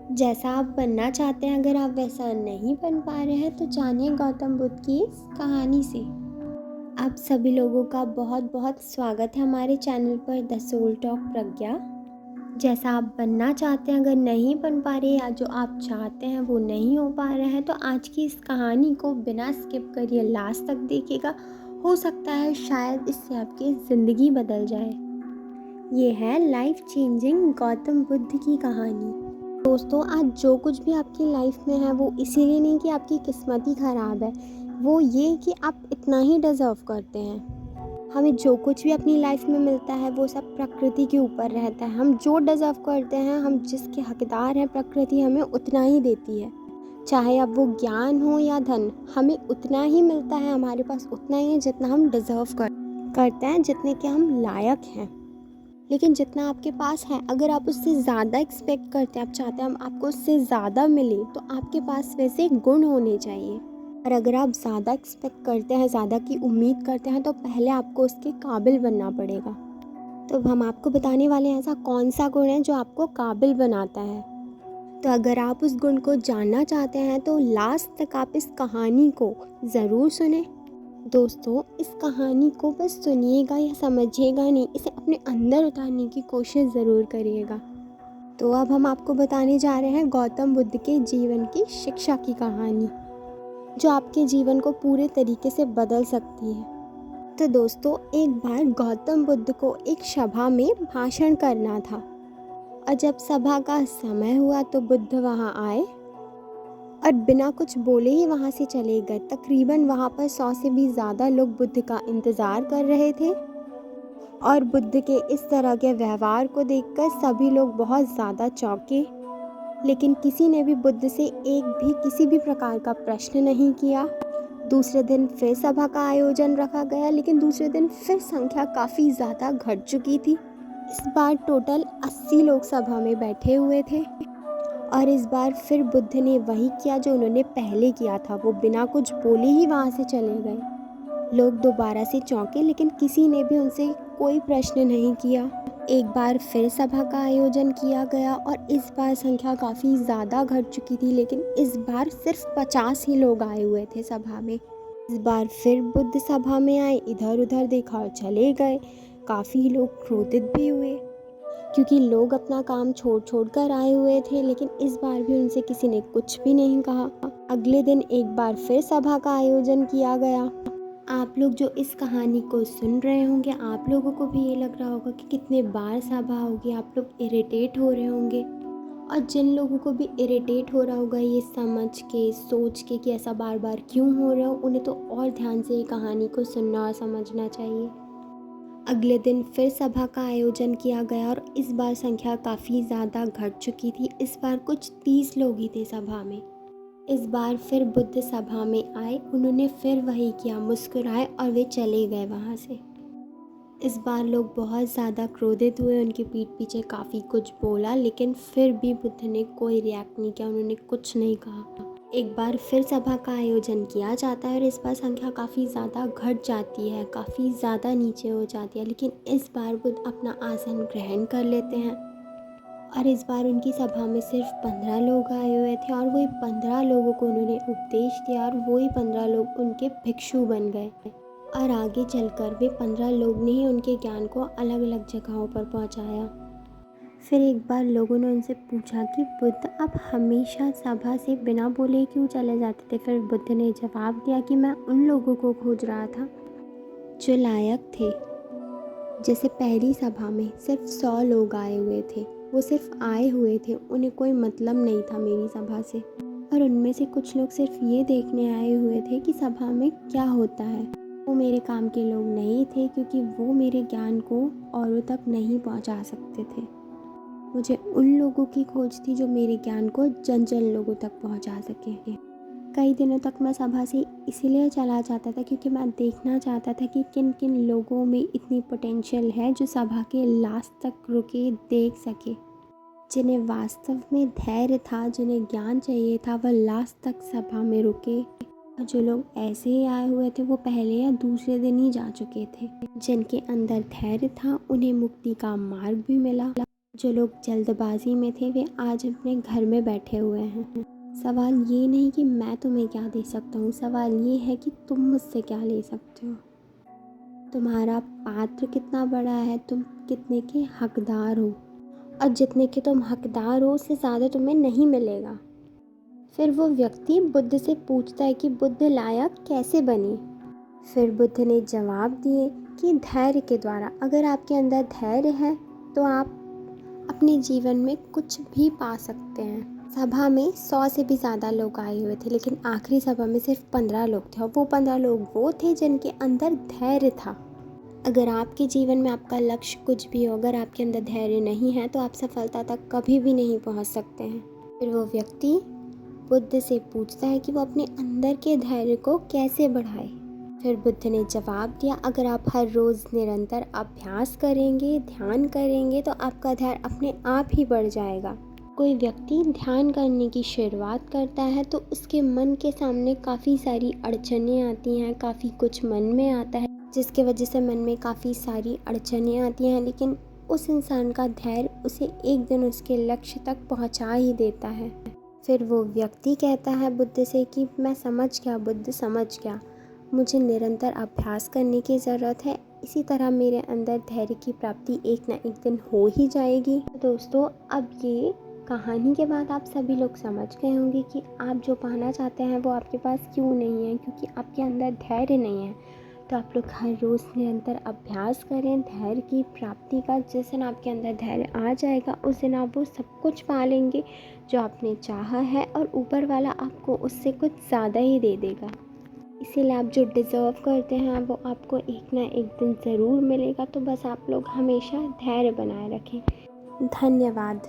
जैसा आप बनना चाहते हैं अगर आप वैसा नहीं बन पा रहे हैं तो जानिए गौतम बुद्ध की इस कहानी से। आप सभी लोगों का बहुत बहुत स्वागत है हमारे चैनल पर द सोल टॉक प्रज्ञा। जैसा आप बनना चाहते हैं अगर नहीं बन पा रहे या जो आप चाहते हैं वो नहीं हो पा रहा है तो आज की इस कहानी को बिना स्किप करिए लास्ट तक देखिएगा। हो सकता है शायद इससे आपकी ज़िंदगी बदल जाए। ये है लाइफ चेंजिंग गौतम बुद्ध की कहानी। दोस्तों, आज जो कुछ भी आपकी लाइफ में है वो इसीलिए नहीं कि आपकी किस्मत ही ख़राब है, वो ये कि आप इतना ही डिज़र्व करते हैं। हमें जो कुछ भी अपनी लाइफ में मिलता है वो सब प्रकृति के ऊपर रहता है। हम जो डिज़र्व करते हैं, हम जिसके हकदार हैं, प्रकृति हमें उतना ही देती है। चाहे अब वो ज्ञान हो या धन, हमें उतना ही मिलता है, हमारे पास उतना ही है जितना हम डिज़र्व करते हैं, जितने के हम लायक हैं। लेकिन जितना आपके पास है, अगर आप उससे ज़्यादा एक्सपेक्ट करते हैं, आप चाहते हैं आपको उससे ज़्यादा मिले, तो आपके पास वैसे गुण होने चाहिए। और अगर आप ज़्यादा एक्सपेक्ट करते हैं, ज़्यादा की उम्मीद करते हैं, तो पहले आपको उसके काबिल बनना पड़ेगा। तो हम आपको बताने वाले हैं ऐसा कौन सा गुण है जो आपको काबिल बनाता है। तो अगर आप उस गुण को जानना चाहते हैं तो लास्ट तक आप इस कहानी को ज़रूर सुने। दोस्तों, इस कहानी को बस सुनिएगा या समझिएगा नहीं, इसे अपने अंदर उतारने की कोशिश ज़रूर करिएगा। तो अब हम आपको बताने जा रहे हैं गौतम बुद्ध के जीवन की शिक्षा की कहानी, जो आपके जीवन को पूरे तरीके से बदल सकती है। तो दोस्तों, एक बार गौतम बुद्ध को एक सभा में भाषण करना था और जब सभा का समय हुआ तो बुद्ध वहाँ आए और बिना कुछ बोले ही वहाँ से चले गए। तकरीबन वहाँ पर 100 से भी ज़्यादा लोग बुद्ध का इंतज़ार कर रहे थे और बुद्ध के इस तरह के व्यवहार को देखकर सभी लोग बहुत ज़्यादा चौंके। लेकिन किसी ने भी बुद्ध से एक भी किसी भी प्रकार का प्रश्न नहीं किया। दूसरे दिन फिर सभा का आयोजन रखा गया, लेकिन दूसरे दिन फिर संख्या काफ़ी ज़्यादा घट चुकी थी। इस बार टोटल 80 लोग सभा में बैठे हुए थे और इस बार फिर बुद्ध ने वही किया जो उन्होंने पहले किया था। वो बिना कुछ बोले ही वहाँ से चले गए। लोग दोबारा से चौंके, लेकिन किसी ने भी उनसे कोई प्रश्न नहीं किया। एक बार फिर सभा का आयोजन किया गया और इस बार संख्या काफ़ी ज़्यादा घट चुकी थी, लेकिन इस बार सिर्फ 50 ही लोग आए हुए थे सभा में। इस बार फिर बुद्ध सभा में आए, इधर उधर देखा और चले गए। काफ़ी लोग क्रोधित भी हुए क्योंकि लोग अपना काम छोड़ कर आए हुए थे, लेकिन इस बार भी उनसे किसी ने कुछ भी नहीं कहा। अगले दिन एक बार फिर सभा का आयोजन किया गया। आप लोग जो इस कहानी को सुन रहे होंगे, आप लोगों को भी ये लग रहा होगा कि कितने बार सभा होगी, आप लोग इरिटेट हो रहे होंगे। और जिन लोगों को भी इरिटेट हो रहा होगा ये समझ के, सोच के कि ऐसा बार बार क्यों हो रहा हो, उन्हें तो और ध्यान से ये कहानी को सुनना और समझना चाहिए। अगले दिन फिर सभा का आयोजन किया गया और इस बार संख्या काफ़ी ज़्यादा घट चुकी थी। इस बार कुछ 30 लोग ही थे सभा में। इस बार फिर बुद्ध सभा में आए, उन्होंने फिर वही किया, मुस्कुराए और वे चले गए वहाँ से। इस बार लोग बहुत ज़्यादा क्रोधित हुए, उनकी पीठ पीछे काफ़ी कुछ बोला, लेकिन फिर भी बुद्ध ने कोई रिएक्ट नहीं किया, उन्होंने कुछ नहीं कहा। एक बार फिर सभा का आयोजन किया जाता है और इस बार संख्या काफ़ी ज़्यादा घट जाती है, काफ़ी ज़्यादा नीचे हो जाती है, लेकिन इस बार बुद्ध अपना आसन ग्रहण कर लेते हैं और इस बार उनकी सभा में सिर्फ 15 लोग आए हुए थे और वही 15 लोगों को उन्होंने उपदेश दिया और वही 15 लोग उनके भिक्षु बन गए। और आगे चलकर वे 15 लोग ने ही उनके ज्ञान को अलग अलग जगहों पर पहुंचाया। फिर एक बार लोगों ने उनसे पूछा कि बुद्ध, आप हमेशा सभा से बिना बोले क्यों चले जाते थे? फिर बुद्ध ने जवाब दिया कि मैं उन लोगों को खोज रहा था जो लायक थे। जैसे पहली सभा में सिर्फ 100 लोग आए हुए थे, वो सिर्फ आए हुए थे, उन्हें कोई मतलब नहीं था मेरी सभा से। और उनमें से कुछ लोग सिर्फ ये देखने आए हुए थे कि सभा में क्या होता है। वो मेरे काम के लोग नहीं थे, क्योंकि वो मेरे ज्ञान को औरों तक नहीं पहुंचा सकते थे। मुझे उन लोगों की खोज थी जो मेरे ज्ञान को जन जन लोगों तक पहुंचा सके। कई दिनों तक मैं सभा से इसीलिए चला जाता था क्योंकि मैं देखना चाहता था कि किन किन लोगों में इतनी पोटेंशियल है जो सभा के लास्ट तक रुके, देख सके। जिन्हें वास्तव में धैर्य था, जिन्हें ज्ञान चाहिए था, वह लास्ट तक सभा में रुके। जो लोग ऐसे ही आए हुए थे वो पहले या दूसरे दिन ही जा चुके थे। जिनके अंदर धैर्य था उन्हें मुक्ति का मार्ग भी मिला। जो लोग जल्दबाजी में थे वे आज अपने घर में बैठे हुए हैं। सवाल ये नहीं कि मैं तुम्हें क्या दे सकता हूँ, सवाल ये है कि तुम मुझसे क्या ले सकते हो। तुम्हारा पात्र कितना बड़ा है, तुम कितने के हकदार हो, और जितने के तुम हकदार हो उससे ज़्यादा तुम्हें नहीं मिलेगा। फिर वो व्यक्ति बुद्ध से पूछता है कि बुद्ध लायक कैसे बने। फिर बुद्ध ने जवाब दिए कि धैर्य के द्वारा। अगर आपके अंदर धैर्य है तो आप अपने जीवन में कुछ भी पा सकते हैं। सभा में 100 से भी ज़्यादा लोग आए हुए थे, लेकिन आखिरी सभा में सिर्फ 15 लोग थे, और वो 15 लोग वो थे जिनके अंदर धैर्य था। अगर आपके जीवन में आपका लक्ष्य कुछ भी हो, अगर आपके अंदर धैर्य नहीं है तो आप सफलता तक कभी भी नहीं पहुंच सकते हैं। फिर वो व्यक्ति बुद्ध से पूछता है कि वो अपने अंदर के धैर्य को कैसे बढ़ाए। फिर बुद्ध ने जवाब दिया, अगर आप हर रोज़ निरंतर अभ्यास करेंगे, ध्यान करेंगे तो आपका धैर्य अपने आप ही बढ़ जाएगा। कोई व्यक्ति ध्यान करने की शुरुआत करता है तो उसके मन के सामने काफ़ी सारी अड़चनें आती हैं, काफ़ी कुछ मन में आता है जिसके वजह से मन में काफ़ी सारी अड़चनें आती हैं, लेकिन उस इंसान का धैर्य उसे एक दिन उसके लक्ष्य तक पहुंचा ही देता है। फिर वो व्यक्ति कहता है बुद्ध से कि मैं समझ गया बुद्ध, समझ गया, मुझे निरंतर अभ्यास करने की ज़रूरत है, इसी तरह मेरे अंदर धैर्य की प्राप्ति एक ना एक दिन हो ही जाएगी। दोस्तों, अब ये कहानी के बाद आप सभी लोग समझ गए होंगे कि आप जो पाना चाहते हैं वो आपके पास क्यों नहीं है, क्योंकि आपके अंदर धैर्य नहीं है। तो आप लोग हर रोज़ निरंतर अभ्यास करें धैर्य की प्राप्ति का। जिस दिन आपके अंदर धैर्य आ जाएगा उस दिन आप वो सब कुछ पा लेंगे जो आपने चाहा है, और ऊपर वाला आपको उससे कुछ ज़्यादा ही दे देगा। इसीलिए आप जो डिज़र्व करते हैं वो आपको एक ना एक दिन ज़रूर मिलेगा। तो बस आप लोग हमेशा धैर्य बनाए रखें। धन्यवाद।